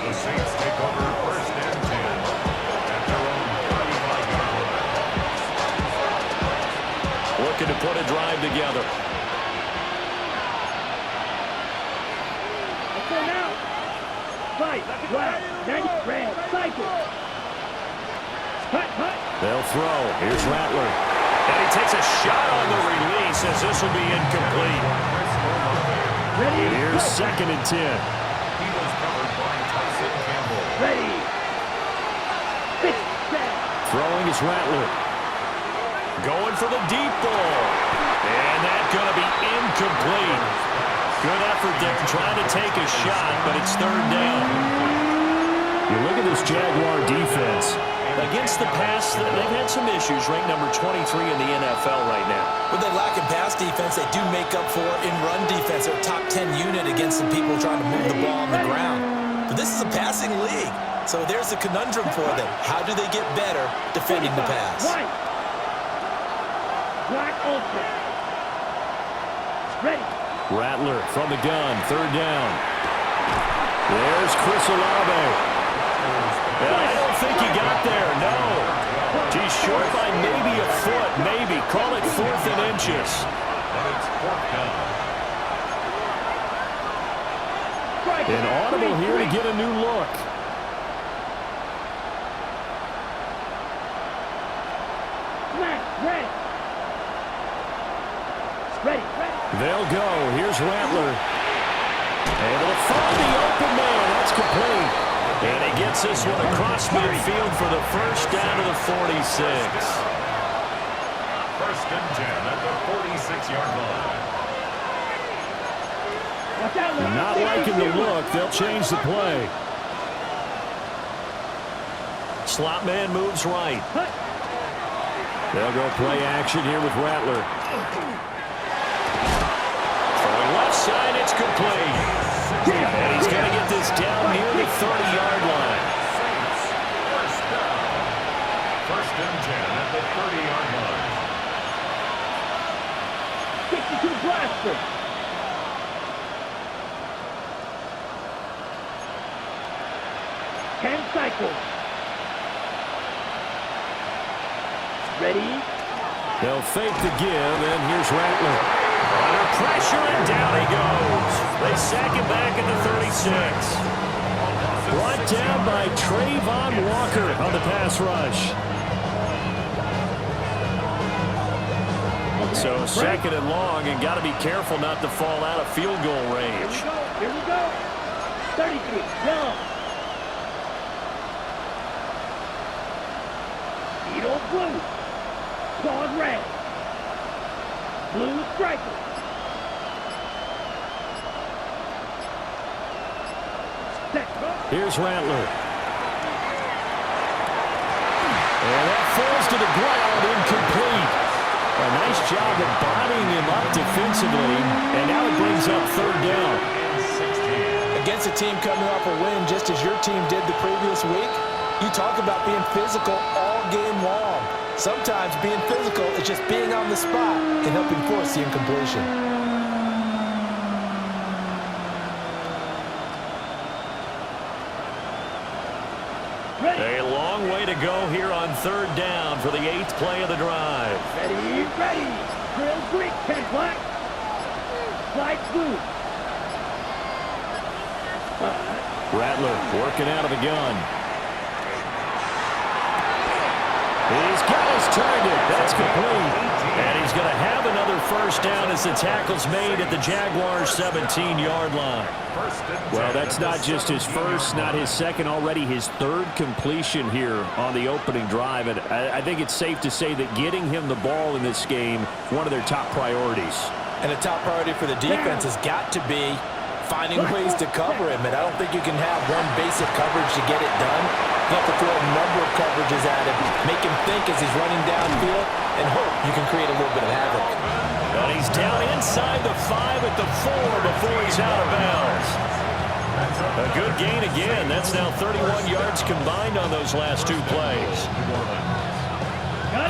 The Saints take over first and 10 at their own 35-yard line. Looking to put a drive together. Let's go now. Fight, black, 90, red, cycle. Hut, hut. They'll throw. Here's Rattler. And he takes a shot on the release as this will be incomplete. Ready, Here's go. 2nd and 10. He was covered by Tyson Campbell. Ready. Fix that. Throwing is Rattler. Going for the deep ball. And that's going to be incomplete. Good effort there trying to take a shot, but it's 3rd down. You look at this Jaguar defense. Against the pass, they've had some issues. Ranked number 23 in the NFL right now. When they lack in pass defense, they do make up for in run defense. They're a top 10 unit against some people trying to move the ball on the ground. But this is a passing league, so there's a conundrum for them. How do they get better defending the pass? White. Black ultra. Ready. Rattler from the gun, 3rd down. There's Chris Olave. I don't think he got there, no. He's short by maybe a foot, maybe. Call it 4th and inches. And it's 4th down. An audible here to get a new look. Black, red. Ready, ready. They'll go. Here's Rattler. Able to find the open man. That's complete. And he gets this one across midfield for the first down to the 46. First and 10 at the 46-yard line. Watch out, man. Not liking the look. They'll change the play. Slot man moves right. They'll go play action here with Rattler. Throwing left side, it's complete. And he's going to get this down near the 30-yard line. Saints, first down. First and 10 at the 30-yard line. 62 blaster. Ten cycles. Ready. They'll fake the give, and here's Rattler. Under pressure, and down he goes. They sack him back at the 36. Brought down by Trayvon Walker on the pass rush. So 2nd and long, and got to be careful not to fall out of field goal range. Here we go. 33, young. Beetle blue. Clawed red. Blue striker. Here's Rattler. And that falls to the ground, incomplete. A nice job of bodying him up defensively, and now it brings up 3rd down. Against a team coming off a win, just as your team did the previous week, you talk about being physical all game long. Sometimes being physical is just being on the spot and helping force the incompletion. A long way to go here on 3rd down for the 8th play of the drive. Ready, ready. Drill Greek, 10 black. Light blue. Rattler working out of the gun. He's got his target. That's complete. And he's going to have another first down as the tackle's made at the Jaguars' 17-yard line. Well, that's not just his first, not his second, already his 3rd completion here on the opening drive. And I think it's safe to say that getting him the ball in this game, one of their top priorities. And a top priority for the defense has got to be finding ways to cover him. And I don't think you can have one basic coverage to get it done. You have to throw a number of coverages at him, make him think as he's running downfield, and hope you can create a little bit of havoc. And he's down inside the 5 at the 4 before he's out of bounds. A good gain again. That's now 31 yards combined on those last 2 plays.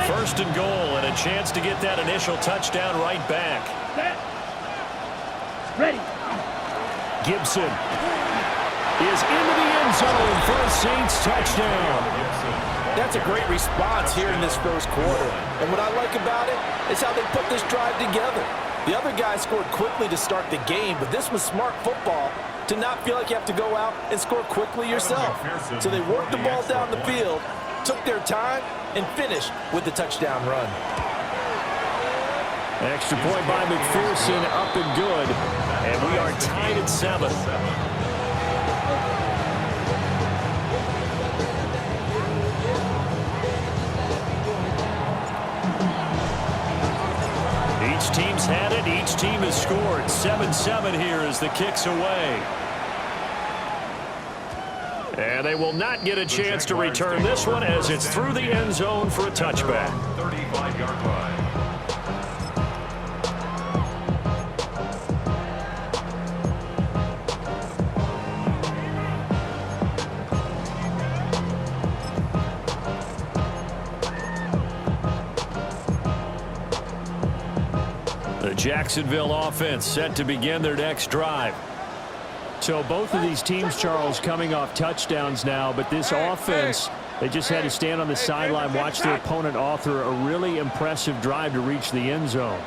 First and goal, and a chance to get that initial touchdown right back. Set. Ready. Gibson is into the end zone for a Saints touchdown. That's a great response here in this first quarter. And what I like about it is how they put this drive together. The other guys scored quickly to start the game, but this was smart football to not feel like you have to go out and score quickly yourself. So they worked the ball down the field, took their time, and finished with the touchdown run. Extra point by McPherson, up and good. And we are tied at 7. Each team's had it. Each team has scored. 7-7 here as the kick's away. And they will not get a chance to return this one as it's through the end zone for a touchback. 35-yard line. The Jacksonville offense set to begin their next drive. So both of these teams, Charles, coming off touchdowns now, but this offense, they just had to stand on the sideline, watch their opponent author a really impressive drive to reach the end zone.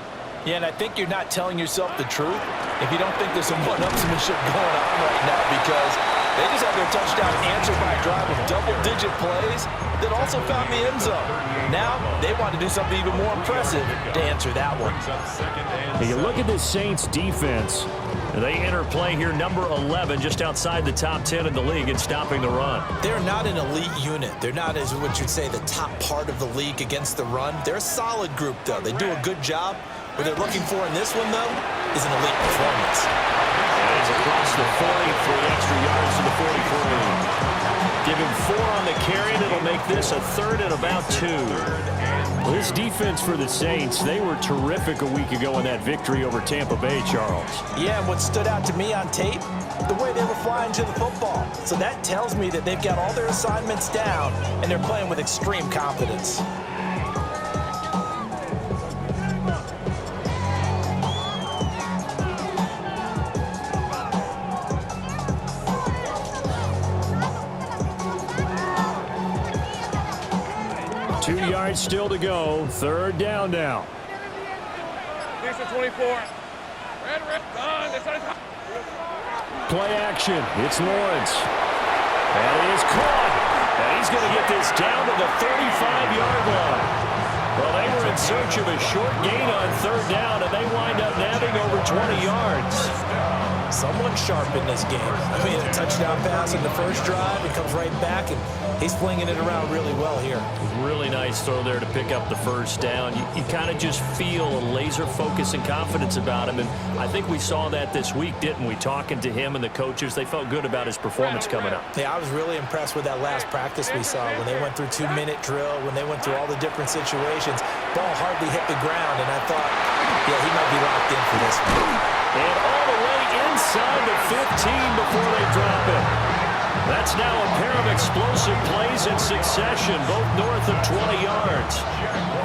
Yeah, and I think you're not telling yourself the truth if you don't think there's some one-upsmanship going on right now, because they just had their touchdown answered by a drive of double-digit plays that also found the end zone. Now they want to do something even more impressive to answer that one. Hey, you look at this Saints defense. They enter play here, number 11, just outside the top 10 in the league in stopping the run. They're not an elite unit. They're not, as what you'd say, the top part of the league against the run. They're a solid group, though. They do a good job. What they're looking for in this one, though, is an elite performance. And it's across the 40 for extra yards to the 43. Give him 4 on the carry, and it'll make this a 3rd and about 2. Well, this defense for the Saints, they were terrific a week ago in that victory over Tampa Bay, Charles. Yeah, and what stood out to me on tape, the way they were flying to the football. So that tells me that they've got all their assignments down, and they're playing with extreme confidence. Still to go. 3rd down now. Here's the 24. Play action. It's Lawrence. And he is caught. And he's going to get this down to the 35-yard line. Well, they were in search of a short gain on 3rd down, and they wind up nabbing over 20 yards. Someone sharp in this game. I mean, a touchdown pass in the first drive. It comes right back, and he's flinging it around really well here. Really nice throw there to pick up the 1st down. You kind of just feel a laser focus and confidence about him, and I think we saw that this week, didn't we? Talking to him and the coaches, they felt good about his performance coming up. Yeah, I was really impressed with that last practice we saw when they went through 2-minute drill, when they went through all the different situations. Ball hardly hit the ground, and I thought, yeah, he might be locked in for this one. And all the way inside the 15 before they drop it. That's now a pair of explosive plays in succession, both north of 20 yards.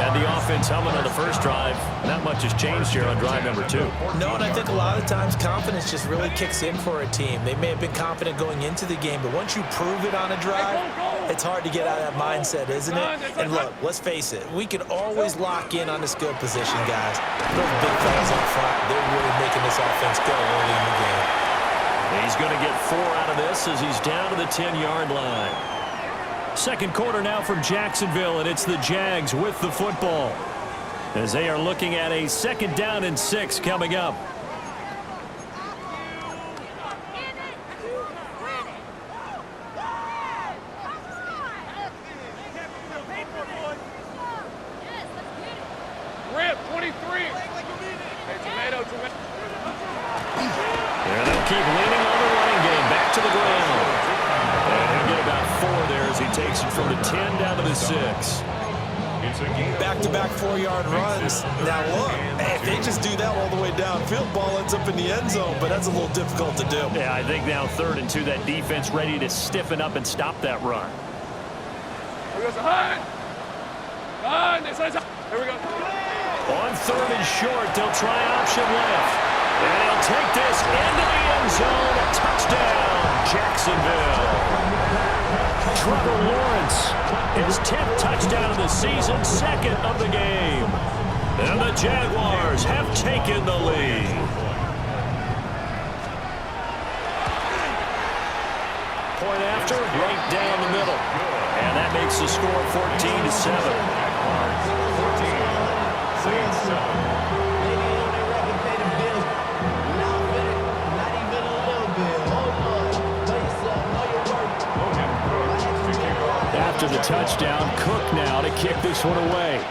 And the offense humming on the first drive. Not much has changed here on drive number 2. No, and I think a lot of times confidence just really kicks in for a team. They may have been confident going into the game, but once you prove it on a drive, it's hard to get out of that mindset, isn't it? And look, let's face it, we can always lock in on the skill position, guys. Those big fellas up front, they're really making this offense go early in the game. He's going to get 4 out of this as he's down to the 10-yard line. 2nd quarter now from Jacksonville, and it's the Jags with the football as they are looking at a 2nd down and 6 coming up. Rip, 23. Hey, tomato. And they'll keep leaning on the running game. Back to the ground. And he'll get about 4 there as he takes it from the 10 down to the 6. Back-to-back 4-yard runs. Now look, if they just do that all the way downfield, ball ends up in the end zone, but that's a little difficult to do. Yeah, I think now 3rd and 2, that defense ready to stiffen up and stop that run. Here goes the hunt. Here we go. On 3rd and short, they'll try option left. And he'll take this into the end zone. A touchdown, Jacksonville. Trevor Lawrence, his 10th touchdown of the season, second of the game. And the Jaguars have taken the lead. Point after, right down the middle. And that makes the score 14-7. 14-7. After the touchdown, Cook now to kick this one away.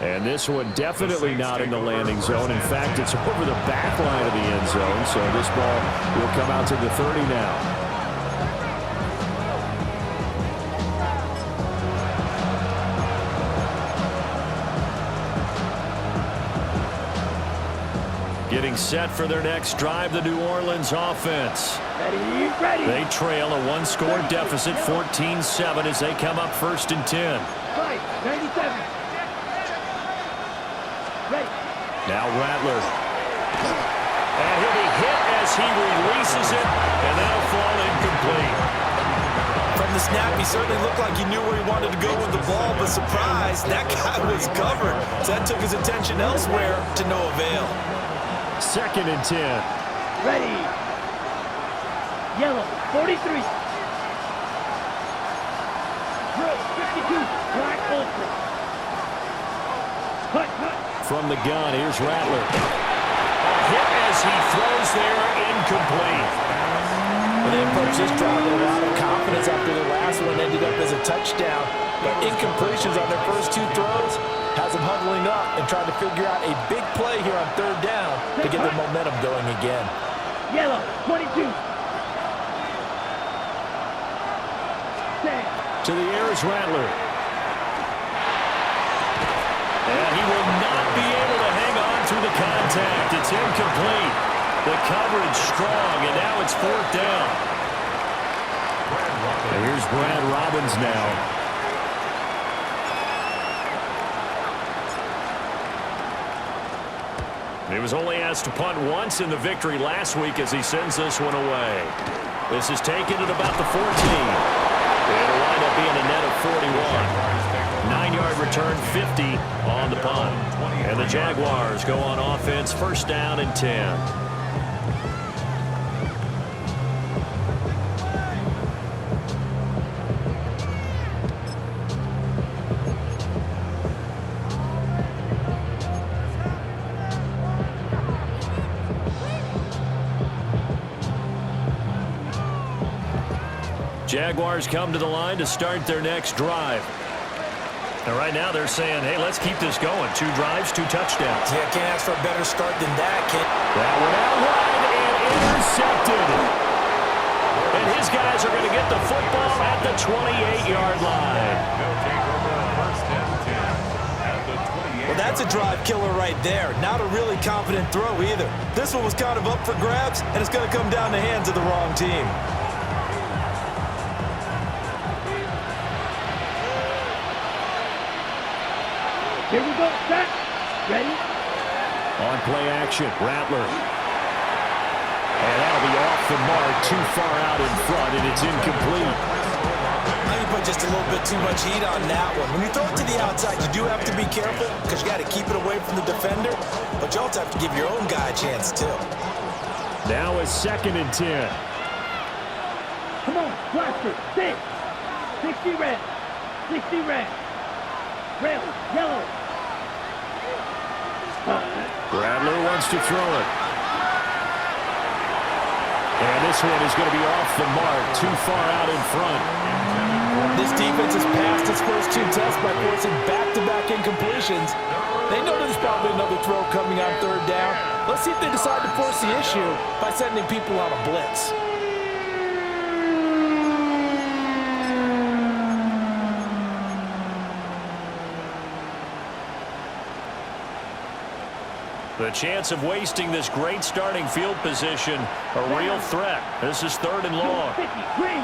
And this one definitely not in the landing zone. In fact, it's over the back line of the end zone, so this ball will come out to the 30 now. Getting set for their next drive, the New Orleans offense. Ready. They trail a one-score deficit, 14-7, as they come up 1st and 10. 97. Ready. Now Rattler. And he'll be hit as he releases it, and that'll fall incomplete. From the snap, he certainly looked like he knew where he wanted to go with the ball, but surprise, that guy was covered. So that took his attention elsewhere to no avail. 2nd and 10. Ready. Yellow, 43. Blue, 52. Black, Olsen. Cut. From the gun, here's Rattler. A hit as he throws there, incomplete. Well, they approached this drive with a lot of confidence after the last one ended up as a touchdown. But incompletions on their first 2 throws has them huddling up and trying to figure out a big play here on 3rd down to get their momentum going again. Yellow, 22. To the air is Rattler. And he will not be able to hang on through the contact. It's incomplete. The coverage strong, and now it's 4th down. And here's Brad Robbins now. He was only asked to punt once in the victory last week as he sends this one away. This is taken at about the 14. It'll wind up being a net of 41. 9-yard return, 50 on the punt. And the Jaguars go on offense, 1st down and 10. Jaguars come to the line to start their next drive. And right now they're saying, hey, let's keep this going. 2 drives, 2 touchdowns. Yeah, can't ask for a better start than that, kid. That one out wide and intercepted. And his guys are going to get the football at the 28-yard line. They'll take over on 1st and 10 at the 28. Well, that's a drive killer right there. Not a really confident throw either. This one was kind of up for grabs, and it's going to come down the hands of the wrong team. Here we go, set, ready. On play action, Rattler. And that'll be off the mark, too far out in front, and it's incomplete. I think you put just a little bit too much heat on that one. When you throw it to the outside, you do have to be careful because you got to keep it away from the defender, but you also have to give your own guy a chance too. Now a 2nd and 10. Come on, blaster, 6. 60 red, 60 red. Rail, yellow. Rattler wants to throw it. And this one is going to be off the mark, too far out in front. This defense has passed its first 2 tests by forcing back-to-back incompletions. They know there's probably another throw coming on 3rd down. Let's see if they decide to force the issue by sending people on a blitz. The chance of wasting this great starting field position, a real threat. This is 3rd and long. 50, green.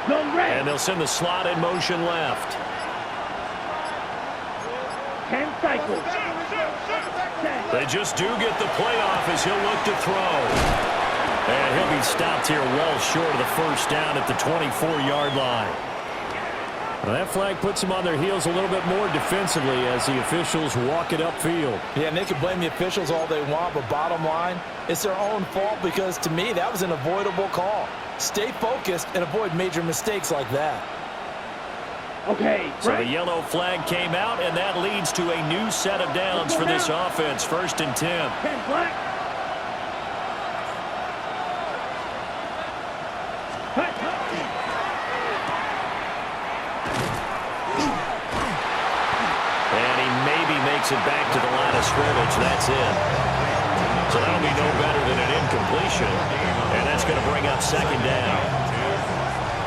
Go red. And they'll send the slot in motion left. 10 cycles. They just do get the playoff as he'll look to throw. And he'll be stopped here well short of the first down at the 24-yard line. Well, that flag puts them on their heels a little bit more defensively as the officials walk it upfield. Yeah, and they can blame the officials all they want, but bottom line, it's their own fault because, to me, that was an avoidable call. Stay focused and avoid major mistakes like that. Okay, so the yellow flag came out, and that leads to a new set of downs for this offense. 1st and 10. 10 black. And he maybe makes it back to the line of scrimmage. That's it. So that'll be no better than an incompletion. And that's going to bring up 2nd down.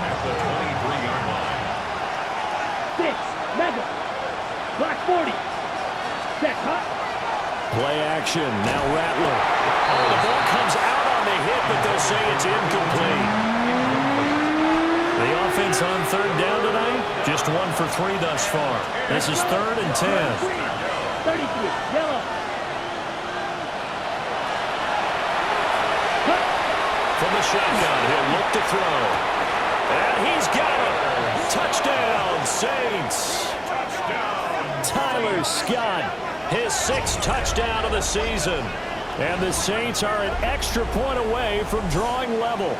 At the 23-yard line. 6, mega. Black 40. Set, hot. Play action. Now Rattler. Oh, the ball comes out on the hit, but they'll say it's incomplete. The offense on 3rd down tonight, just 1 for 3 thus far. This is 3rd and 10. 33, yellow. From the shotgun, he'll look to throw. And he's got it. Touchdown, Saints. Tyler Scott, his 6th touchdown of the season. And the Saints are an extra point away from drawing level.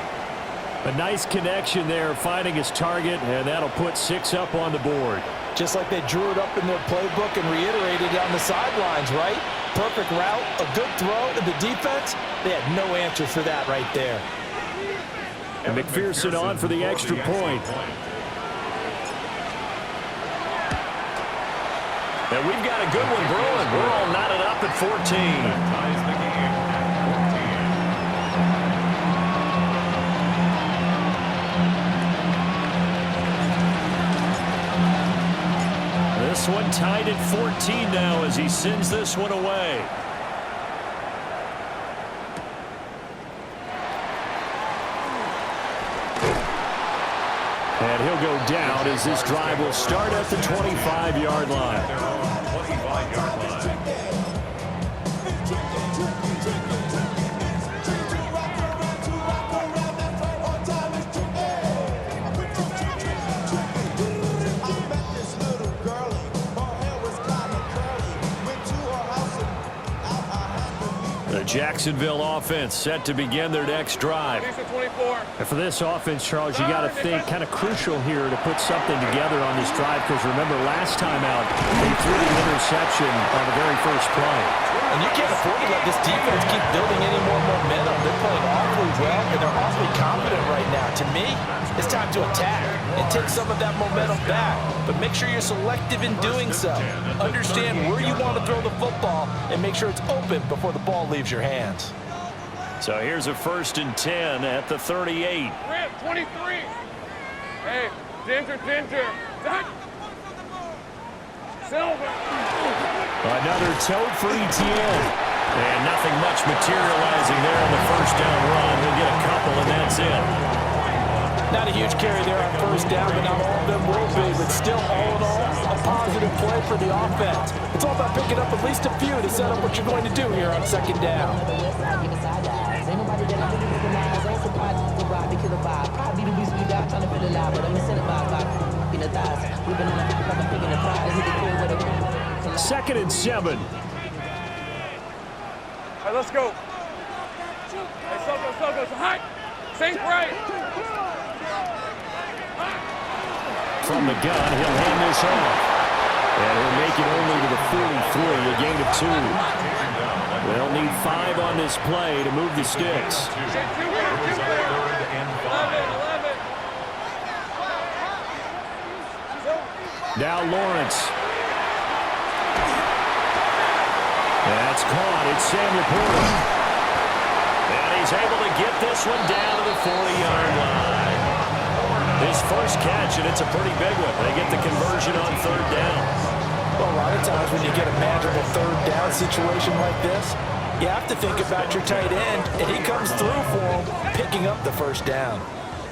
A nice connection there, finding his target, and that'll put 6 up on the board. Just like they drew it up in their playbook and reiterated it on the sidelines, right? Perfect route, a good throw, and the defense, they had no answer for that right there. And McPherson on for the extra point. And we've got a good one brewing. We're all knotted up at 14. Ties the game at 14. This one tied at 14 now as he sends this one away. And he'll go down as this drive will start at the 25-yard line. Their own 25-yard line. The Jacksonville offense set to begin their next drive. And for this offense, Charles, you got to think kind of crucial here to put something together on this drive because remember last time out they threw the interception on the very first play. And you can't afford to let this defense keep building any more momentum. They're playing awfully well, and they're awfully confident right now. To me, it's time to attack and take some of that momentum back. But make sure you're selective in doing so. Understand where you want to throw the football and make sure it's open before the ball leaves your hands. So here's a 1st and 10 at the 38. Rip, 23. Hey, Ginger. Silver. Another tote for Etienne. And nothing much materializing there on the first down run. We'll get a couple, and that's it. Not a huge carry there on first down, but not all of them will be. But still, all in all, a positive play for the offense. It's all about picking up at least a few to set up what you're going to do here on 2nd down. Second and 7. All right, let's go. Hey, Soko, hot. Saints right. From the gun, he'll hand this off. And he'll make it only to the 43, a gain of 2. They'll need 5 on this play to move the sticks. 11. Now Lawrence. That's caught. It's Sam Laporta. And he's able to get this one down to the 40-yard line. His first catch, and it's a pretty big one. They get the conversion on 3rd down. Well, a lot of times when you get a magical 3rd down situation like this, you have to think about your tight end, and he comes through for him, picking up the 1st down.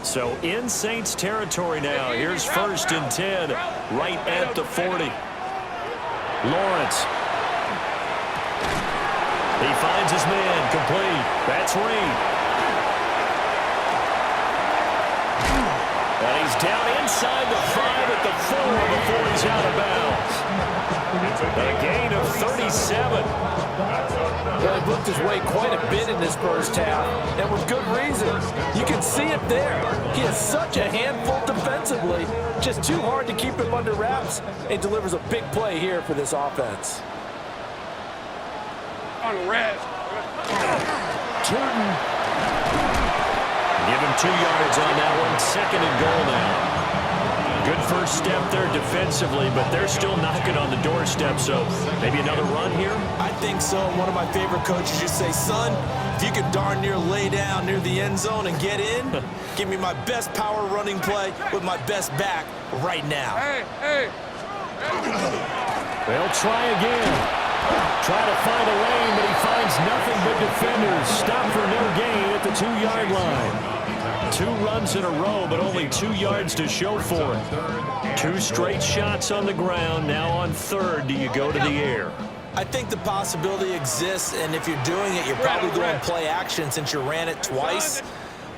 So in Saints territory now. Here's 1st and 10 right at the 40. Lawrence. He finds his man, complete. That's Reed. And he's down inside the 5 at the 4 before he's out of bounds. A gain of 37. Well, he booked his way quite a bit in this first half, and with good reason. You can see it there. He is such a handful defensively, just too hard to keep him under wraps, and delivers a big play here for this offense. On the red. Jordan. Give him 2 yards on that one. 2nd and goal now. Good first step there defensively, but they're still knocking on the doorstep, so maybe another run here? I think so. One of my favorite coaches used to say, son, if you can darn near lay down near the end zone and get in, give me my best power running play with my best back right now. Hey. They'll try again. Try to find a lane, but he finds nothing but defenders. Stop for no gain at the 2-yard line. 2 runs in a row, but only 2 yards to show for it. 2 straight shots on the ground. Now on 3rd, do you go to the air? I think the possibility exists, and if you're doing it, you're probably going play action since you ran it twice.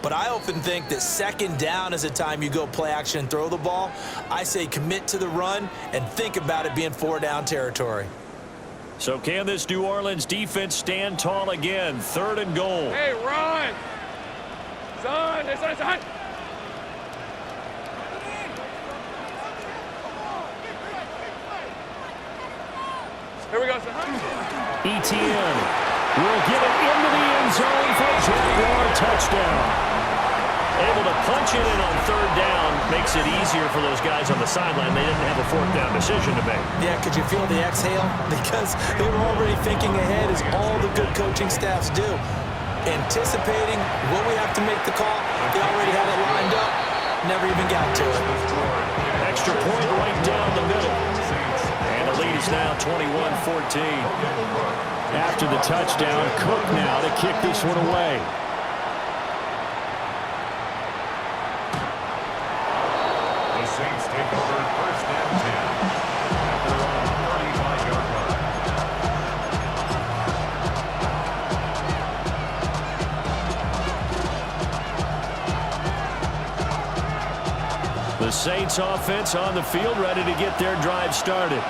But I often think that 2nd down is the time you go play action and throw the ball. I say commit to the run and think about it being 4-down territory. So can this New Orleans defense stand tall again? 3rd and goal. Hey, run. Son. Here we go, son. ETN will get it into the end zone for a Jaguar touchdown. Able to punch it in on 3rd down makes it easier for those guys on the sideline. They didn't have a 4th down decision to make. Yeah, could you feel the exhale? Because they were already thinking ahead, as all the good coaching staffs do. Anticipating when we have to make the call. They already had it lined up. Never even got to it. Extra point right down the middle. And the lead is now 21-14. After the touchdown, Cook now to kick this one away. The Saints take over 1st and 10 at their own 35-yard line. The Saints offense on the field, ready to get their drive started.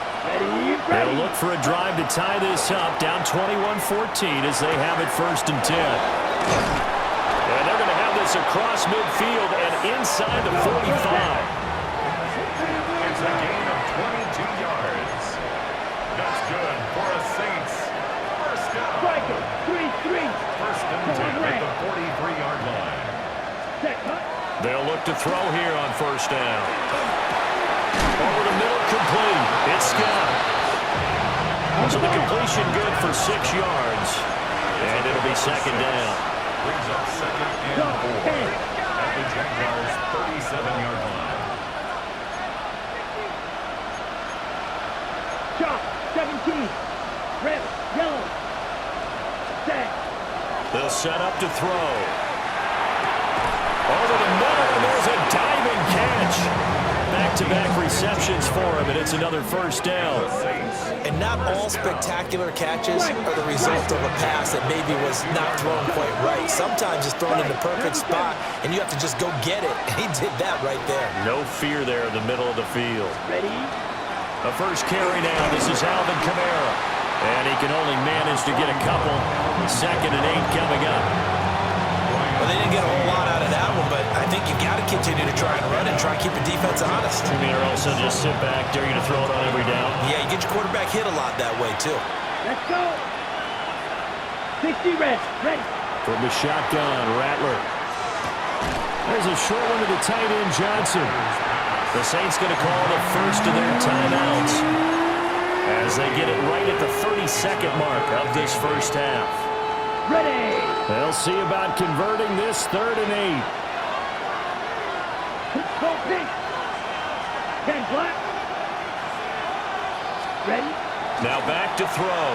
They'll look for a drive to tie this up, down 21-14 as they have it 1st and 10. And they're going to have this across midfield and inside the 45. It's a gain of 22 yards. That's good for a Saints 1st down. 1st and 10 at the 43-yard line. They'll look to throw here on 1st down. Over the middle, complete. It's Scott. So the completion good for 6 yards. And it'll be 2nd down. Brings up 2nd and 4 at the Jaguars' 37-yard line. Shot, 17. Red, yellow. Set. They'll set up to throw. Over the middle, and there's a diving catch. Back-to-back receptions for him, and it's another 1st down. And not all spectacular catches are the result of a pass that maybe was not thrown quite right. Sometimes it's thrown in the perfect spot, and you have to just go get it. And he did that right there. No fear there in the middle of the field. Ready? A first carry now. This is Alvin Kamara. And he can only manage to get a couple. 2nd and 8 coming up. Well, they didn't get a whole lot out of that one, but I think you got to continue to try and run and try and keep the defense honest. You mean, or also just sit back, dare you to throw it on every down? Yeah, you get your quarterback hit a lot that way, too. Let's go. 60 red. Ready. From the shotgun, Rattler. There's a short one to the tight end, Johnson. The Saints going to call the first of their timeouts as they get it right at the 32nd mark of this 1st half. Ready. They'll see about converting this 3rd and 8. Go pink. 10 black. Ready. Now back to throw.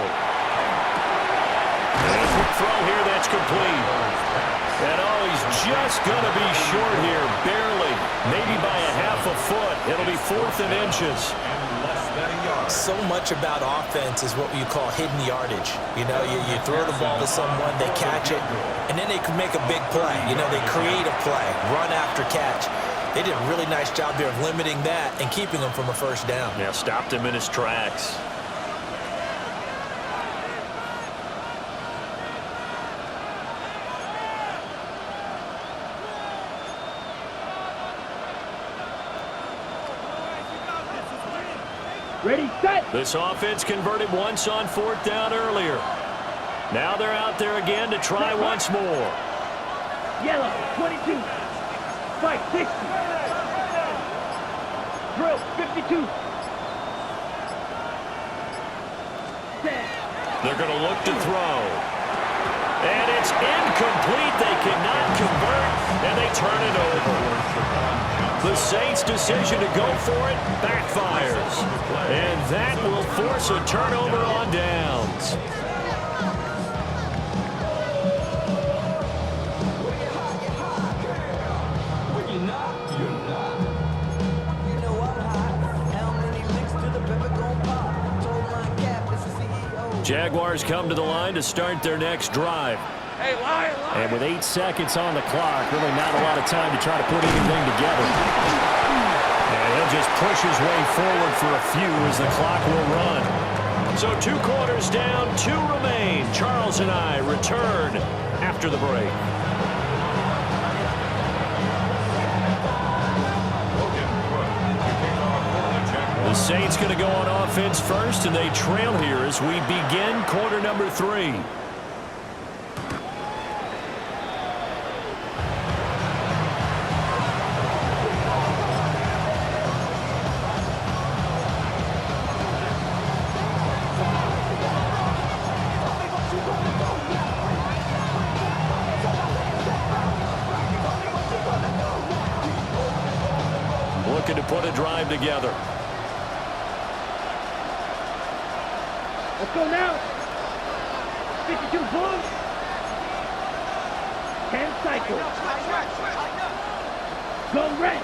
And a quick throw here, that's complete. And oh, he's just going to be short here, barely, maybe by a half a foot. It'll be 4th and inches. So much about offense is what you call hidden yardage. You know, you throw the ball to someone, they catch it, and then they can make a big play. You know, they create a play, run after catch. They did a really nice job there of limiting that and keeping him from a first down. Yeah, stopped him in his tracks. Ready, set. This offense converted once on 4th down earlier. Now they're out there again to try once more. Yellow, 22. Spike, 60. Drill, 52. Set. They're going to look to throw. And it's incomplete. They cannot convert, and they turn it over. The Saints' decision to go for it backfires. And that will force a turnover on downs. Jaguars come to the line to start their next drive. Hey, lion. And with 8 seconds on the clock, really not a lot of time to try to put anything together. And he'll just push his way forward for a few as the clock will run. So 2 quarters down, 2 remain. Charles and I return after the break. The Saints going to go on offense first, and they trail here as we begin quarter number 3. Looking to put a drive together. Let's go now. 52 balls. 10 cycles. Go red.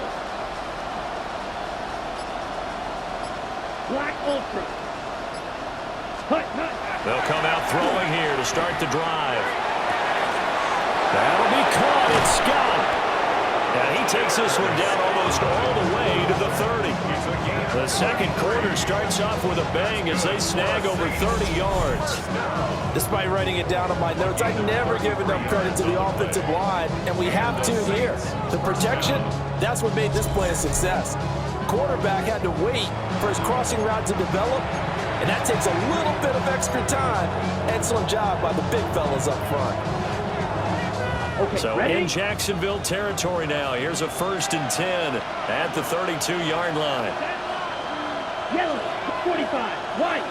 Black ultra. Hut. They'll come out throwing here to start the drive. That'll be caught. It's Scott. And he takes this one down almost all the way to the 30. The second quarter starts off with a bang as they snag over 30 yards. Despite writing it down on my notes, I never give enough credit to the offensive line, and we have to here. The protection, that's what made this play a success. Quarterback had to wait for his crossing route to develop, and that takes a little bit of extra time. Excellent job by the big fellas up front. Okay, so ready? In Jacksonville territory now. Here's a 1st and 10 at the 32-yard line. Yellow, 45, white.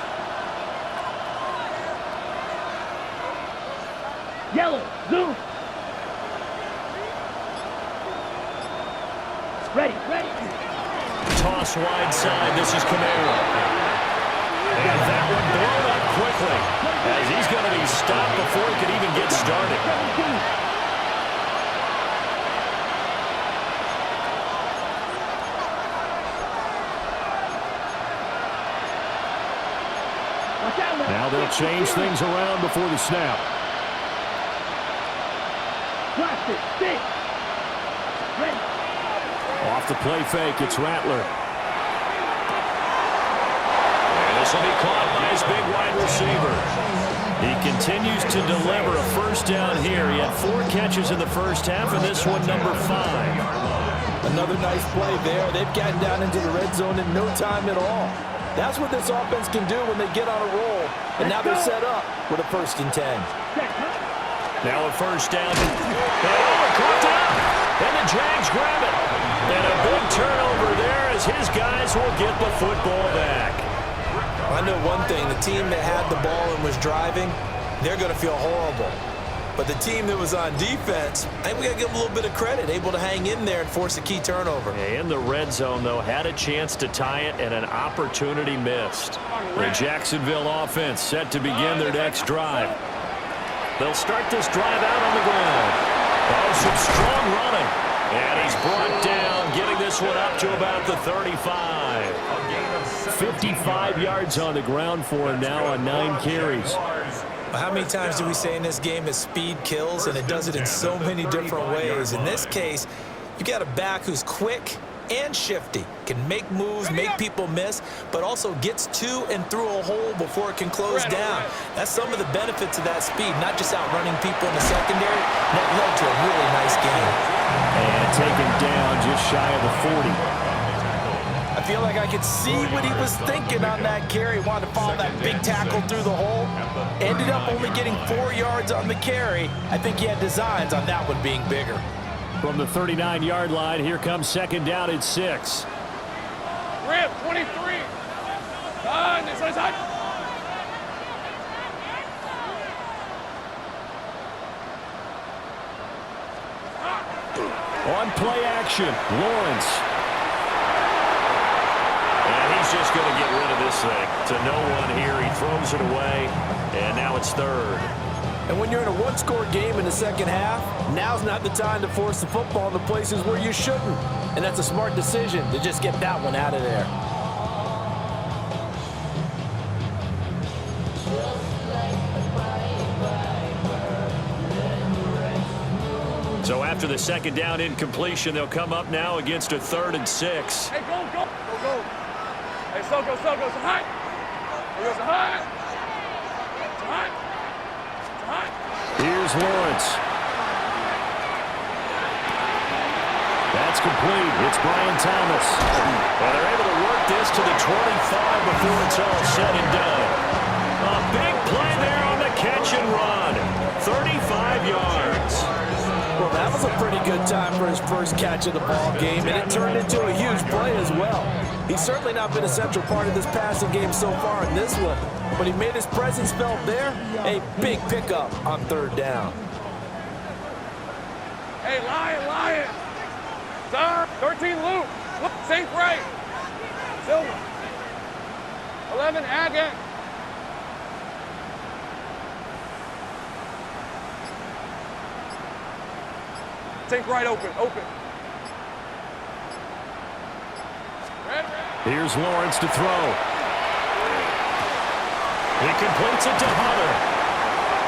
Yellow, zoom. Ready. Toss wide side. This is Camaro. And that one blown up quickly as he's going to be stopped before he could even get started. Now they'll change things around before the snap. Plastic, stick. Ready. Off the play fake, it's Rattler. And this will be caught by his big wide receiver. He continues to deliver a first down here. He had 4 catches in the first half, and this one number 5. Another nice play there. They've gotten down into the red zone in no time at all. That's what this offense can do when they get on a roll. And now they're set up with a 1st and 10. Now a first down. Caught out. And the Jags grab it. And a big turnover there as his guys will get the football back. I know one thing. The team that had the ball and was driving, they're going to feel horrible. But the team that was on defense, I think we got to give them a little bit of credit, able to hang in there and force a key turnover. In the red zone, though, had a chance to tie it and an opportunity missed. The Jacksonville offense set to begin their next drive. They'll start this drive out on the ground. Oh, some strong running. And he's brought down, getting this one up to about the 35. 55 yards on the ground for him now on 9 carries. How many times do we say in this game that speed kills, and it does it in so many different ways? In this case, you got a back who's quick and shifty, can make moves, make people miss, but also gets to and through a hole before it can close down. That's some of the benefits of that speed, not just outrunning people in the secondary. That led to a really nice game. And taken down just shy of the 40. I feel like I could see what he was thinking on that carry. Wanted to follow that big tackle through the hole. Ended up only getting 4 yards on the carry. I think he had designs on that one being bigger. From the 39-yard line, here comes second down at 6. Rip, 23. This is hot. On play action, Lawrence. And he's just going to get rid of this thing to no one here. He throws it away, and now it's third. And when you're in a one-score game in the second half, now's not the time to force the football in the places where you shouldn't. And that's a smart decision to just get that one out of there. So after the second down incompletion, they'll come up now against a 3rd and 6. Hey, go. Hey, so go. It's hot. It's hot. It's hot. Here's Lawrence. That's complete. It's Brian Thomas. And they're able to work this to the 25 before it's all said and done. A big play there on the catch and run. 35 yards. Well, that was a pretty good time for his first catch of the ball game, and it turned into a huge play as well. He's certainly not been a central part of this passing game so far in this one, but he made his presence felt there. A big pickup on 3rd down. Hey, Lion. Sir, 13 loop. Look, sink right. Silver. 11, Agate. Sink right, open. Red. Here's Lawrence to throw. He completes it to Hunter.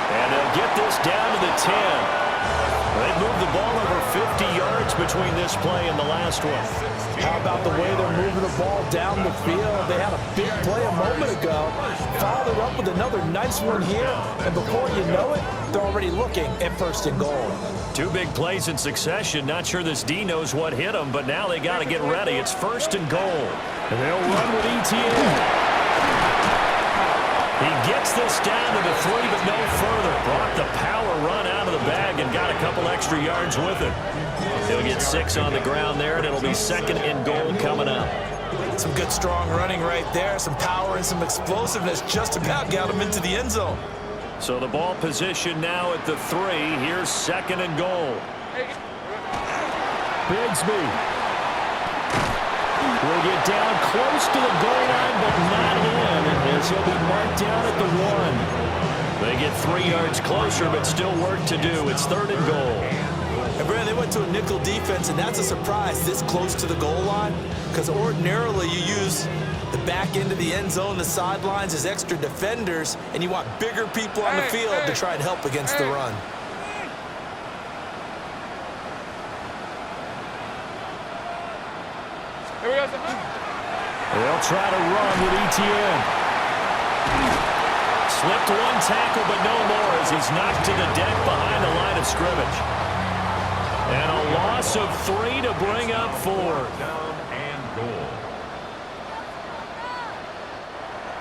And they'll get this down to the 10. They've moved the ball over 50 yards between this play and the last one. How about the way they're moving the ball down the field? They had a big play a moment ago. Followed it up with another nice one here. And before you know it, they're already looking at 1st and goal. 2 big plays in succession. Not sure this D knows what hit him, but now they got to get ready. It's 1st and goal. And they'll run with ETN. He gets this down to the 3, but no further. Brought the power run out of the bag and got a couple extra yards with it. He'll get 6 on the ground there, and it'll be 2nd and goal coming up. Some good, strong running right there. Some power and some explosiveness just about got him into the end zone. So the ball position now at the 3. Here's 2nd and goal. Bigsby will get down close to the goal line, but not in, as he'll be marked down at the 1. They get 3 yards closer, but still work to do. It's 3rd and goal. And Brad, they went to a nickel defense, and that's a surprise this close to the goal line, because ordinarily you use the back end of the end zone, the sidelines as extra defenders, and you want bigger people on the field to try and help against the run. Here we go. They'll try to run with ETN. Slipped one tackle, but no more as he's knocked to the deck behind the line of scrimmage. And a loss of 3 to bring up 4. Down and goal.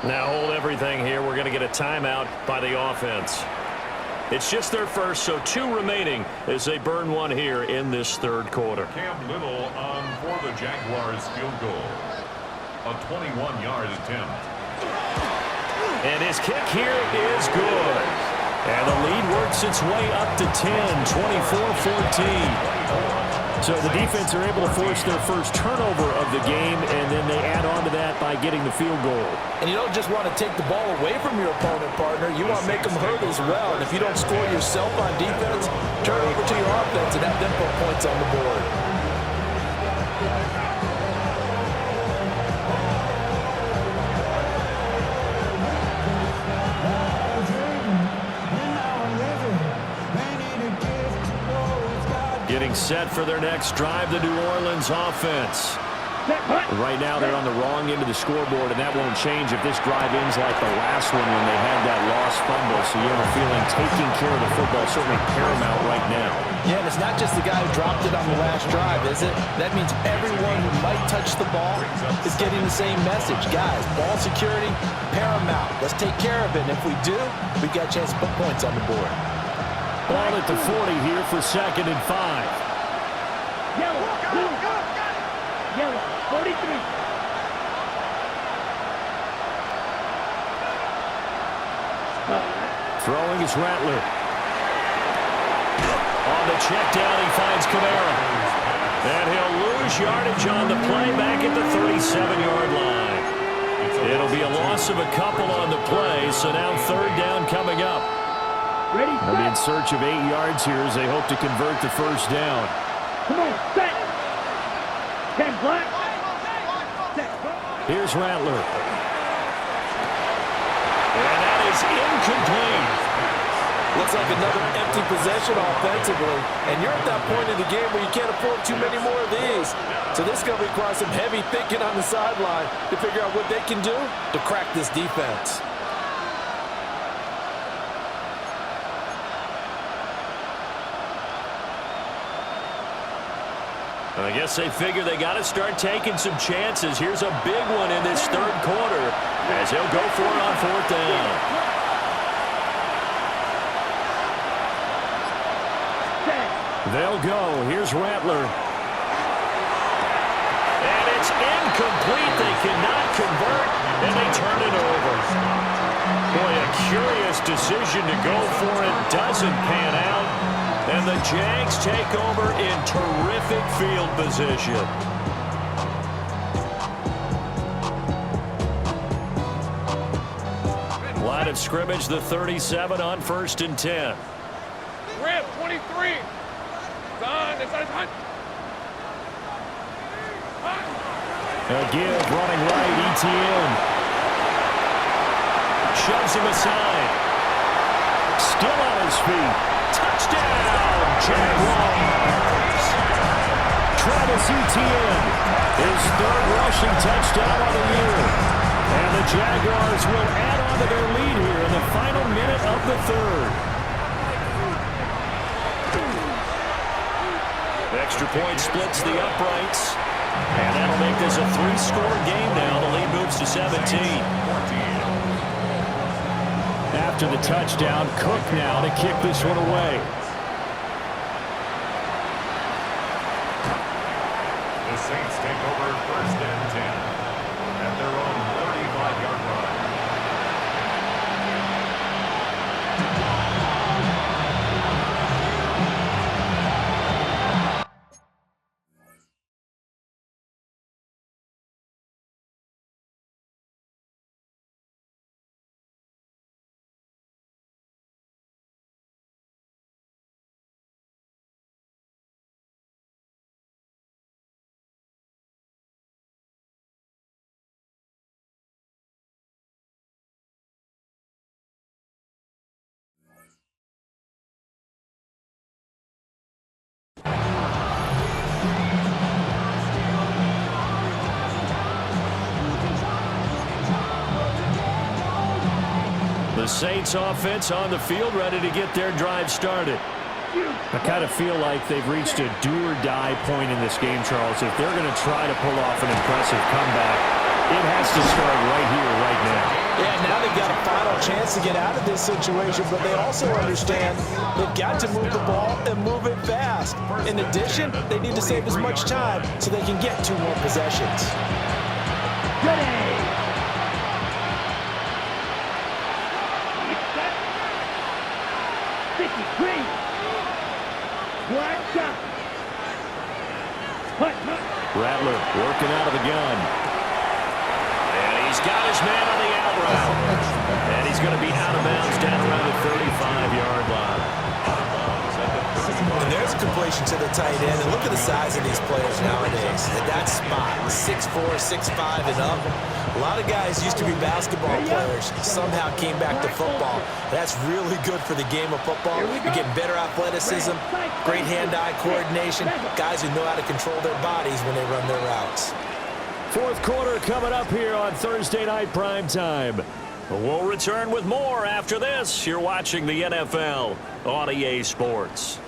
Now hold everything here. We're going to get a timeout by the offense. It's just their first, so 2 remaining as they burn 1 here in this 3rd quarter. Cam Little on for the Jaguars field goal. A 21-yard attempt. And his kick here is good. And the lead works its way up to 10, 24-14. So the defense are able to force their first turnover of the game, and then they add on to that by getting the field goal. And you don't just want to take the ball away from your opponent, partner. You want to make them hurt as well. And if you don't score yourself on defense, turn over to your offense and have them put points on the board. Getting set for their next drive, the New Orleans offense. Right now, they're on the wrong end of the scoreboard, and that won't change if this drive ends like the last one when they had that lost fumble. So you have a feeling taking care of the football is certainly paramount right now. Yeah, and it's not just the guy who dropped it on the last drive, is it? That means everyone who might touch the ball is getting the same message. Guys, ball security, paramount. Let's take care of it. And if we do, we've got a chance to put points on the board. Ball at the 40 here for 2nd and 5. Yellow, blue. Yellow, 43. Throwing is Rattler. On the check down, he finds Kamara. And he'll lose yardage on the play back at the 37-yard line. It'll be a loss of a couple on the play, so now 3rd down coming up. Ready, They'll be in search of 8 yards here as they hope to convert the 1st down. Come on, set. 10 black. Set. Here's Rattler. And that is incomplete. Looks like another empty possession offensively. And you're at that point in the game where you can't afford too many more of these. So this is going to require some heavy thinking on the sideline to figure out what they can do to crack this defense. I guess they figure they got to start taking some chances. Here's a big one in this 3rd quarter as he'll go for it on 4th down. They'll go. Here's Rattler. And it's incomplete. They cannot convert, and they turn it over. Boy, a curious decision to go for it. Doesn't pan out. And the Jags take over in terrific field position. Line of scrimmage, the 37 on 1st and 10. Rip, 23. A give, running right, ETN. Shoves him aside. Still on his feet. Touchdown, Jaguars. Travis Etienne, his 3rd rushing touchdown on the year. And the Jaguars will add on to their lead here in the final minute of the 3rd. Extra point splits the uprights. And that'll make this a 3-score game now. The lead moves to 17. After the touchdown, Cook now to kick this one away. The Saints take over 1st and 10 at their own 35-yard line. The Saints offense on the field, ready to get their drive started. I kind of feel like they've reached a do-or-die point in this game, Charles. If they're going to try to pull off an impressive comeback, it has to start right here, right now. Yeah, now they've got a final chance to get out of this situation, but they also understand they've got to move the ball and move it fast. In addition, they need to save as much time so they can get 2 more possessions. Ready. 53. Black shot. Rattler working out of the gun. And he's got his man on the out route. And he's going to be out of bounds down around the 35-yard line. And there's a completion to the tight end. And look at the size of these players nowadays. At that spot, 6'4", 6'5", and up. A lot of guys used to be basketball players, somehow came back to football. That's really good for the game of football. You're getting better athleticism, great hand-eye coordination, guys who know how to control their bodies when they run their routes. Fourth quarter coming up here on Thursday Night Primetime. We'll return with more after this. You're watching the NFL on EA Sports.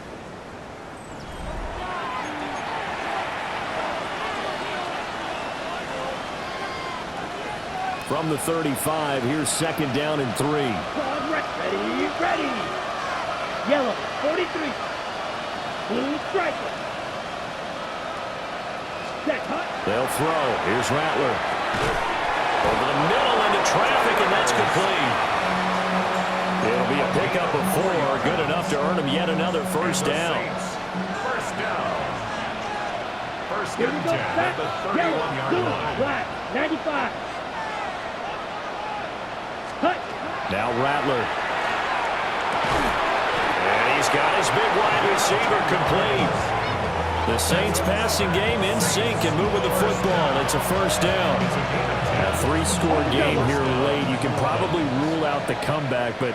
From the 35, here's second down and 3. Ready. Yellow, 43. Blue striker. Set, hot. They'll throw. Here's Rattler. Over the middle into traffic, and that's complete. It'll be a pickup of 4. Good enough to earn him yet another first down. First down. First Here we and go. 10 at the 31-yard line. Black, 95. Hut. Now Rattler. And he's got his big wide receiver complete. The Saints passing game in sync and moving the football. It's a first down. A 3-score game here late. You can probably rule out the comeback, but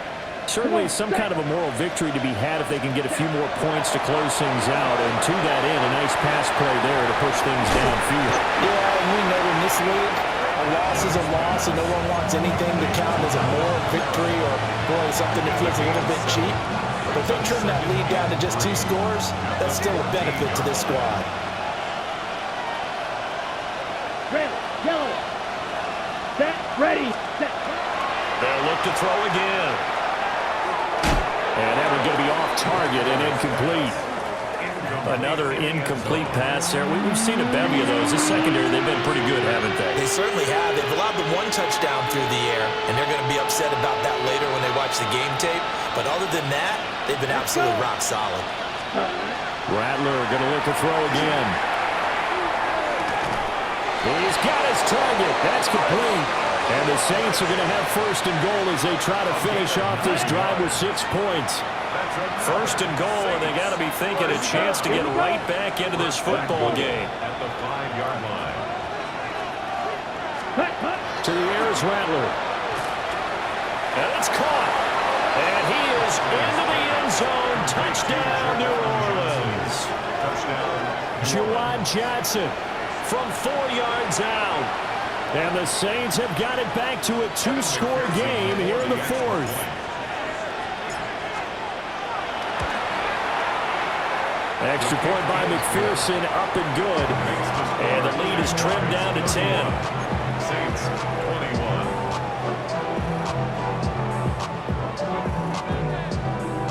certainly some kind of a moral victory to be had if they can get a few more points to close things out. And to that end, a nice pass play there to push things downfield. Yeah, and we know in this league, a loss is a loss, and no one wants anything to count as a moral victory or, boy, something that feels a little bit cheap. But if they trim that lead down to just 2 scores, that's still a benefit to this squad. Red, yellow. Set, ready, set. They'll look to throw again. And that one's going to be off target and incomplete. Another incomplete pass there. We've seen a bevy of those. This secondary, they've been pretty good, haven't they? They certainly have. They've allowed the 1 touchdown through the air, and they're going to be upset about that later when they watch the game tape. But other than that, they've been absolutely rock solid. Rattler going to look to throw again. He's got his target. That's complete. And the Saints are going to have first and goal as they try to finish off this drive with 6 points. First and goal, and they got to be thinking a chance to get right back into this football game. At the 5-yard line. To the air is Rattler. And it's caught. And he is into the end zone. Touchdown, New Orleans. Juwan Johnson from 4 yards out. And the Saints have got it back to a 2-score game here in the 4th. Extra point by McPherson, up and good. And the lead is trimmed down to 10. Saints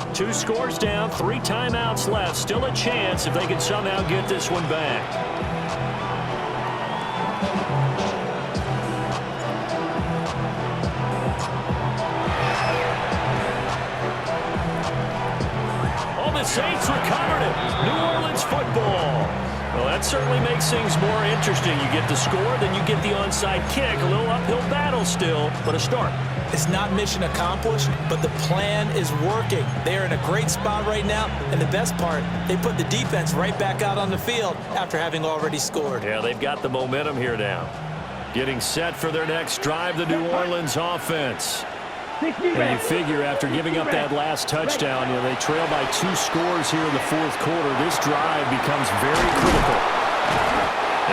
21. 2 scores down, 3 timeouts left. Still a chance if they can somehow get this one back. The Saints recovered it. New Orleans football. Well, that certainly makes things more interesting. You get the score, then you get the onside kick. A little uphill battle still, but a start. It's not mission accomplished, but the plan is working. They're in a great spot right now, and the best part, they put the defense right back out on the field after having already scored. Yeah, they've got the momentum here now. Getting set for their next drive, the New Orleans offense. And you figure after giving up that last touchdown, they trail by 2 scores here in the 4th quarter. This drive becomes very critical.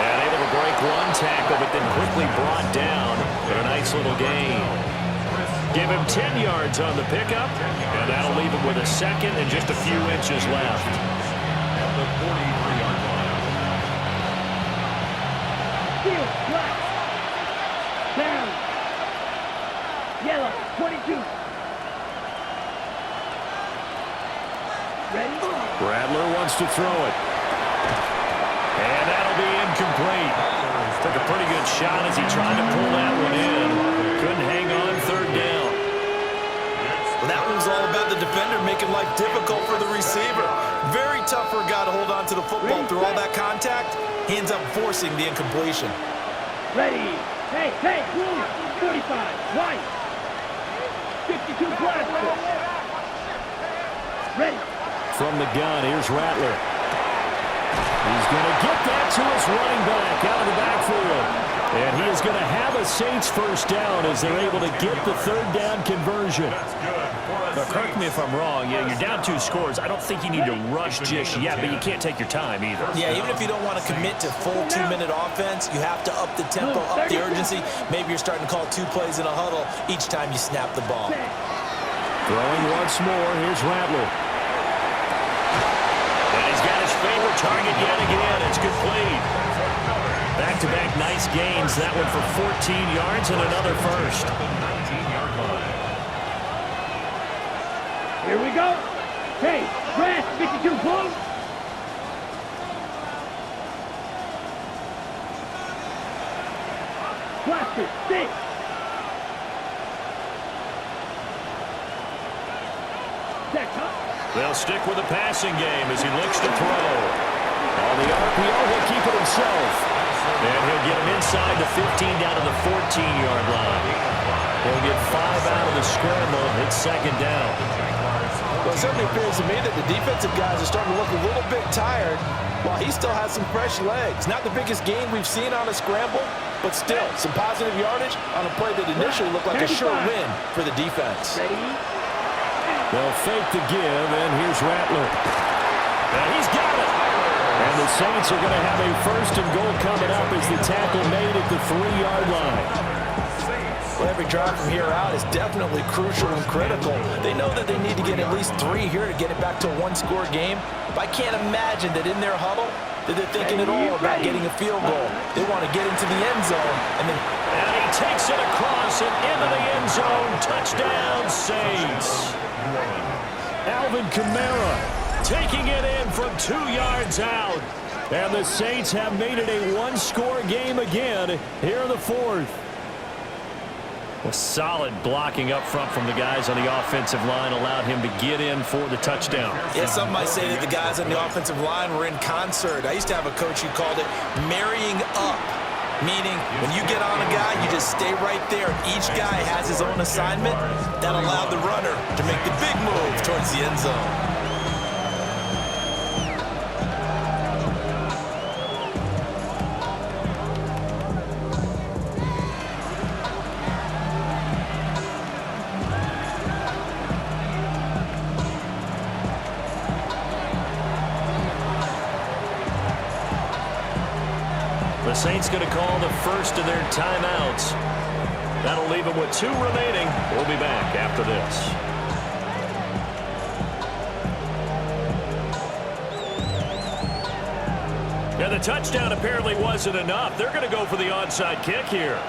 And able to break 1 tackle, but then quickly brought down for a nice little gain. Give him 10 yards on the pickup, and that'll leave him with a second and just a few inches left. At the 43-yard line. Field, black. Down. Yellow, 22. Ready? Rattler wants to throw it. And that'll be incomplete. Took a pretty good shot as he tried to pull that one in. Couldn't hang on 3rd down. Well, that one's all about the the defender, making life difficult for the receiver. Very tough for a guy to hold on to the football through all that contact. He ends up forcing the incompletion. Ready. Hey, blue. 45. White. 52 blaster. Ready. From the gun, here's Rattler. He's going to get that to his running back out of the backfield. And he is going to have a Saints first down as they're able to get the third down conversion. That's good. Now, correct me if I'm wrong. Yeah, you're down 2 scores. I don't think you need to rush just yet, but you can't take your time either. Yeah, even if you don't want to commit to full 2-minute offense, you have to up the tempo, up the urgency. Maybe you're starting to call 2 plays in a huddle each time you snap the ball. Throwing once more, here's Rattler. And he's got his favorite target yet again. It's good play. Back-to-back nice gains. That one for 14 yards and another first. 19-yard line. Here we go. Hey, grass, 52 blue. Blaster, 6. They'll stick with the passing game as he looks to throw. On the RPO, he'll keep it himself. And he'll get him inside the 15 down to the 14-yard line. He'll get 5 out of the scramble. It's second down. Well, it certainly appears to me that the defensive guys are starting to look a little bit tired while he still has some fresh legs. Not the biggest gain we've seen on a scramble, but still some positive yardage on a play that initially looked like a sure win for the defense. They'll fake the give, and here's Rattler. And he's got it. And the Saints are going to have a first and goal coming up as the tackle made at the 3-yard line. Well, every drive from here out is definitely crucial and critical. They know that they need to get at least 3 here to get it back to a 1-score game. But I can't imagine that in their huddle that they're thinking at all about getting a field goal. They want to get into the end zone. And he takes it across and into the end zone. Touchdown, Saints. Alvin Kamara taking it in from 2 yards out. And the Saints have made it a 1-score game again here in the 4th. A solid blocking up front from the guys on the offensive line allowed him to get in for the touchdown. Yeah, some might say that the guys on the offensive line were in concert. I used to have a coach who called it marrying up, meaning when you get on a guy, you just stay right there. Each guy has his own assignment. That allowed the runner to make the big move towards the end zone. The Saints going to call the first of their timeouts. That'll leave them with 2 remaining. We'll be back after this. Yeah, the touchdown apparently wasn't enough. They're going to go for the onside kick here.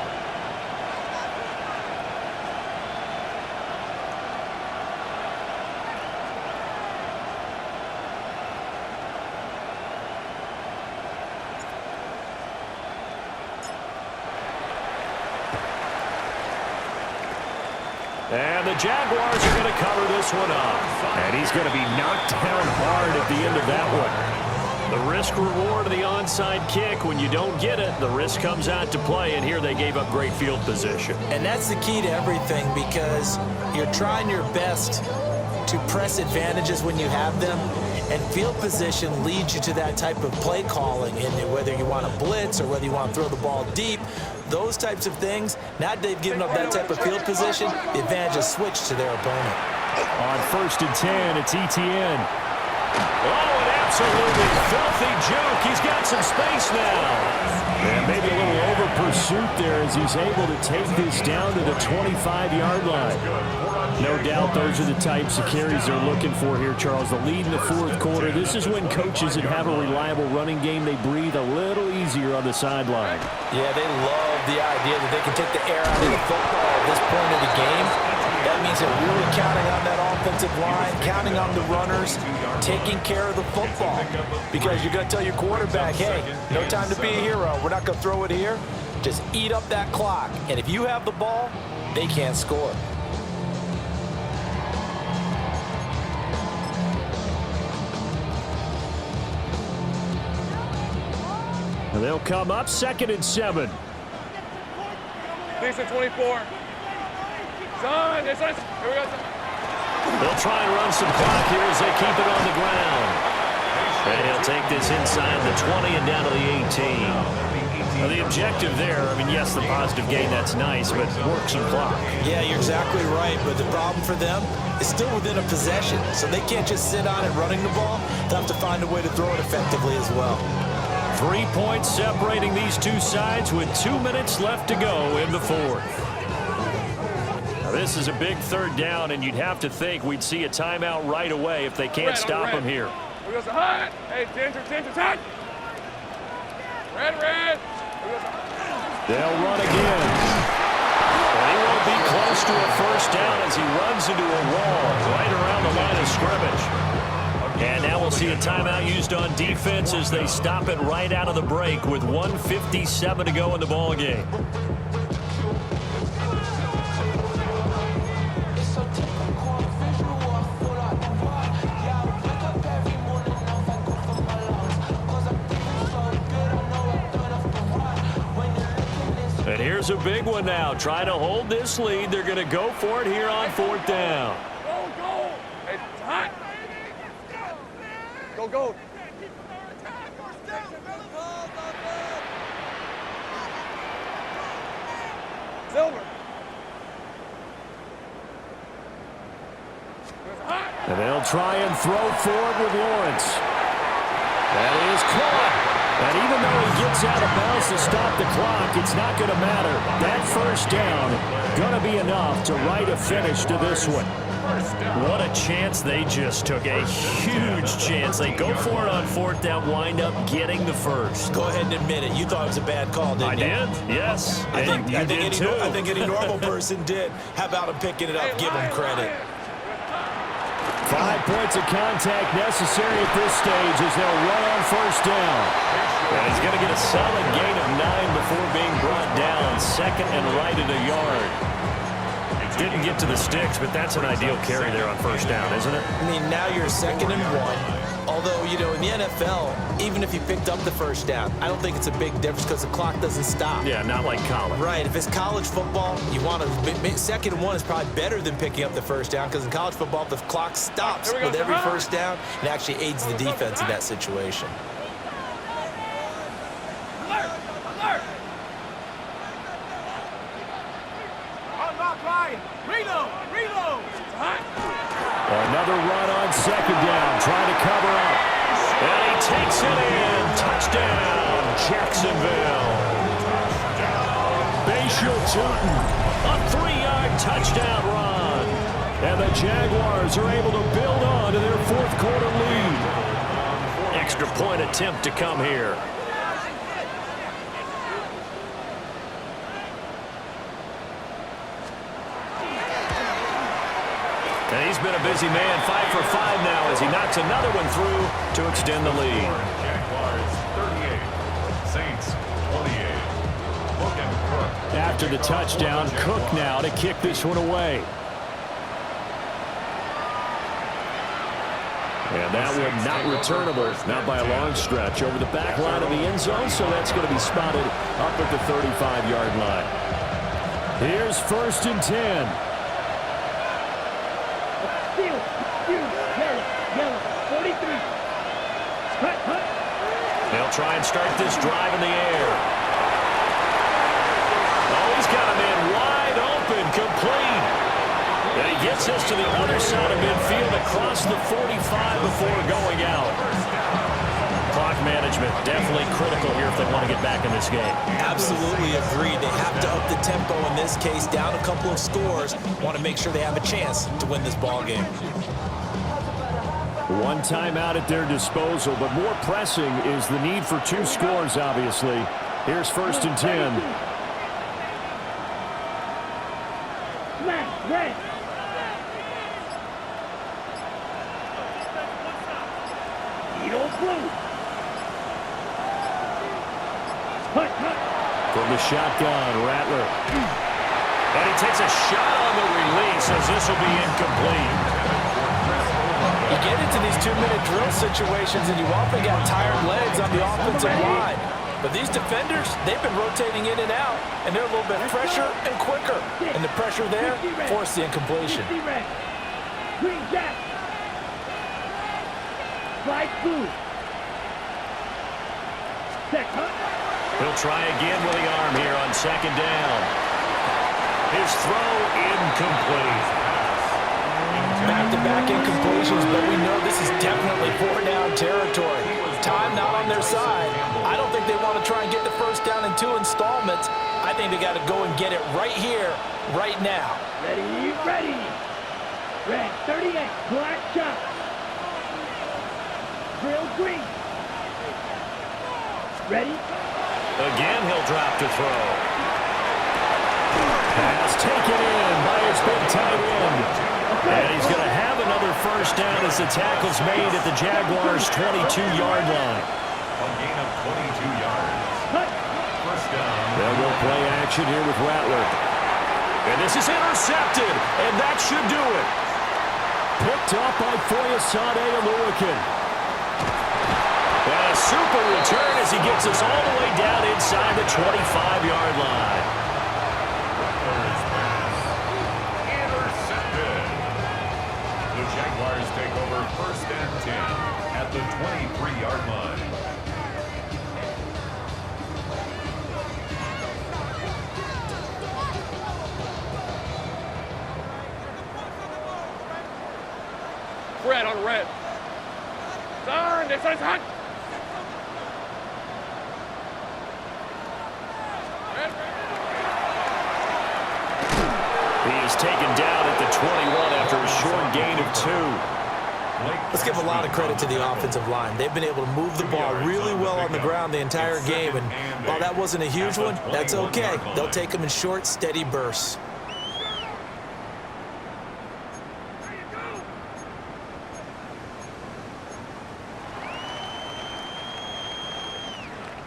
And the Jaguars are going to cover this one up. And he's going to be knocked down hard at the end of that one. The risk-reward of the onside kick, when you don't get it, the risk comes out to play, and here they gave up great field position. And that's the key to everything, because you're trying your best to press advantages when you have them, and field position leads you to that type of play calling, and whether you want to blitz or whether you want to throw the ball deep, those types of things. Now that they've given up that type of field position, the advantage is switched to their opponent. On 1st and 10, it's Etienne. Oh, an absolutely filthy juke. He's got some space now. And maybe a little over pursuit there as he's able to take this down to the 25-yard line. No doubt those are the types of carries they're looking for here, Charles. The lead in the 4th quarter. This is when coaches that have a reliable running game, they breathe a little easier on the sideline. Yeah, they love the idea that they can take the air out of the football at this point of the game. That means they're really counting on that offensive line, counting on the runners, taking care of the football. Because you're going to tell your quarterback, hey, no time to be a hero. We're not going to throw it here. Just eat up that clock. And if you have the ball, they can't score. They'll come up 2nd and 7. Decent 24. Son, here we go. They'll try and run some clock here as they keep it on the ground. And he'll take this inside the 20 and down to the 18. Well, the objective there, I mean, yes, the positive gain, that's nice, but work some clock. Yeah, you're exactly right, but the problem for them is still within a possession, so they can't just sit on it running the ball. They'll have to find a way to throw it effectively as well. 3 points separating these two sides with 2 minutes left to go in the fourth. Now, this is a big 3rd down, and you'd have to think we'd see a timeout right away if they can't stop them here. We go so hot. Hey, ginger, hot. Red. They'll run again. But he won't be close to a 1st down as he runs into a wall right around the line of scrimmage. And now we'll see a timeout used on defense as they stop it right out of the break with 1:57 to go in the ball game. And here's a big one now. Trying to hold this lead. They're going to go for it here on 4th down. Go. Hey, hot. Go. Silver. And they'll try and throw forward with Lawrence. That is caught. And even though he gets out of bounds to stop the clock, it's not going to matter. That 1st down going to be enough to write a finish to this one. What a chance they just took. A huge chance. They go for it on 4th down, wind up getting the 1st. Go ahead and admit it. You thought it was a bad call, didn't you? I did, yes. I think any normal person did. How about him picking it up? Give him credit. 5 points of contact necessary at this stage as they'll run on 1st down. And he's going to get a solid gain of 9 before being brought down. 2nd and right at a yard. Didn't get to the sticks, but that's an ideal carry there on 1st down, isn't it? I mean, now you're 2nd and 1. Although, you know, in the NFL, even if you picked up the 1st down, I don't think it's a big difference because the clock doesn't stop. Yeah, not like college. Right. If it's college football, you want to 2nd and 1 is probably better than picking up the 1st down because in college football, the clock stops with every 1st down. It actually aids the defense in that situation. Another run on 2nd down, trying to cover up. And he takes it in. Touchdown, Jacksonville. Bashal Tootin, a 3-yard touchdown run. And the Jaguars are able to build on to their 4th quarter lead. Extra point attempt to come here. And he's been a busy man, 5 for 5 now as he knocks another one through to extend the lead. Jaguars 38, Saints 28. After the touchdown, Cook now to kick this one away. And that one not returnable, not by a long stretch, over the back line of the end zone, so that's going to be spotted up at the 35-yard line. Here's 1st and 10. Yellow, 43. Hut. They'll try and start this drive in the air. Oh, he's got a man wide open, complete. And he gets this to the other side of midfield across the 45 before going out. Clock management definitely critical here if they want to get back in this game. Absolutely agreed. They have to up the tempo in this case, down a couple of scores. Want to make sure they have a chance to win this ball game. One timeout at their disposal, but more pressing is the need for 2 scores, obviously. Here's 1st and 10. Red. Eagle blue. Hut. From the shotgun, Rattler. And he takes a shot on the release as this will be incomplete. You get into these 2-minute drill situations and you often got tired legs on the offensive line. But these defenders, they've been rotating in and out, and they're a little bit fresher and quicker. And the pressure there forced the incompletion. Green jack. Flag blue. Set cut. He'll try again with the arm here on second down. His throw incomplete. Back-to-back incompletions, but we know this is definitely four-down territory. Time not on their side. I don't think they want to try and get the first down in 2 installments. I think they got to go and get it right here, right now. Ready, ready. Red 38, black shot. Drill green. Ready. Again, he'll drop to throw. Pass taken in by his big tight end. And he's going to have another first down as the tackle's made at the Jaguars' 22-yard line. A gain of 22 yards. First down. They'll go play action here with Rattler. And this is intercepted, and that should do it. Picked up by Foyesade Aluakin. And a super return as he gets us all the way down inside the 25-yard line. The Jaguars take over first and 10 at the 23-yard line. Red on red. Son, this is hot. He is taken down at the 21 after a short gain of 2. Let's give a lot of credit to the offensive line. They've been able to move the ball really well on the ground the entire game, and while that wasn't a huge one, that's okay. They'll take them in short, steady bursts.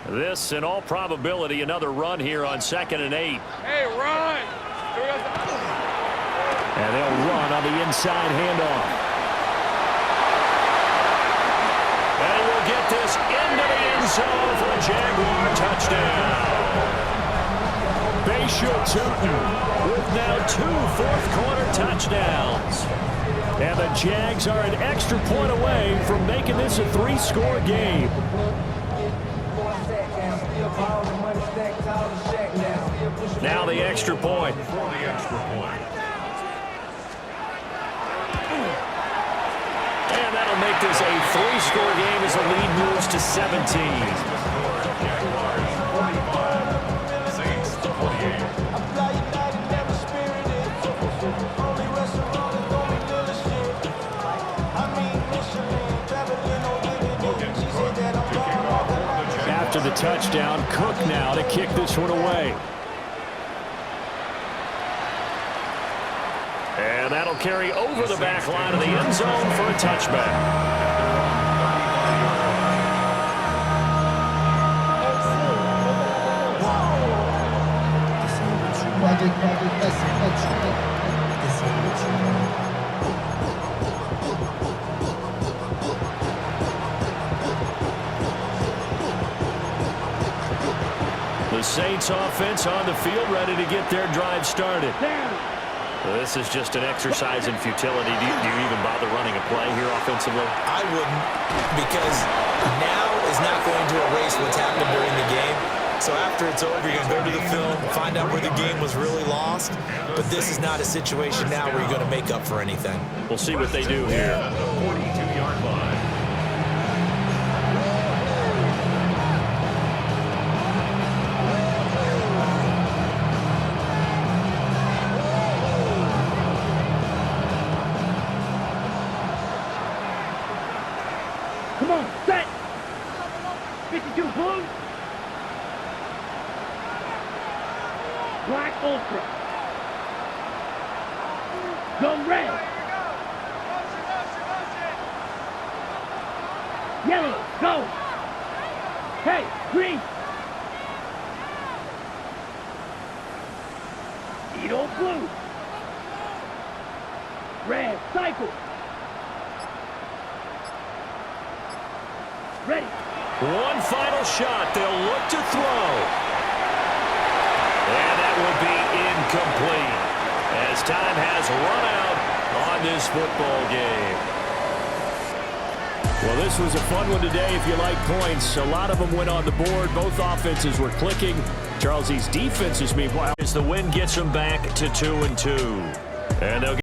This, in all probability, another run here on 2nd and 8. Hey, run. And they'll run on the inside handoff. And he will get this into the end zone for a Jaguar touchdown. Bayshaw Tootin with now 2 fourth-quarter touchdowns. And the Jags are an extra point away from making this a 3-score game. Now the extra point. For the extra point. And that'll make this a 3-score game as the lead moves to 17. Jaguars 45, Saints 48. After the touchdown, Cook now to kick this one away. And that'll carry over the back line of the end zone for a touchback. The Saints offense on the field ready to get their drive started. This is just an exercise in futility. Do you even bother running a play here offensively? I wouldn't, because now is not going to erase what's happened during the game. So after it's over, you're going to go to the film, find out where the game was really lost. But this is not a situation now where you're going to make up for anything. We'll see what they do here. At the 42-yard line. Come on, set. 52 blue. Black ultra. Go red. Yellow, go. Hey, green. Edo blue. Red, cycle. Ready. One final shot. They'll look to throw. And that will be incomplete as time has run out on this football game. Well, this was a fun one today if you like points. A lot of them went on the board. Both offenses were clicking. Charles, these defenses, meanwhile, as the win gets them back to 2-2. And they'll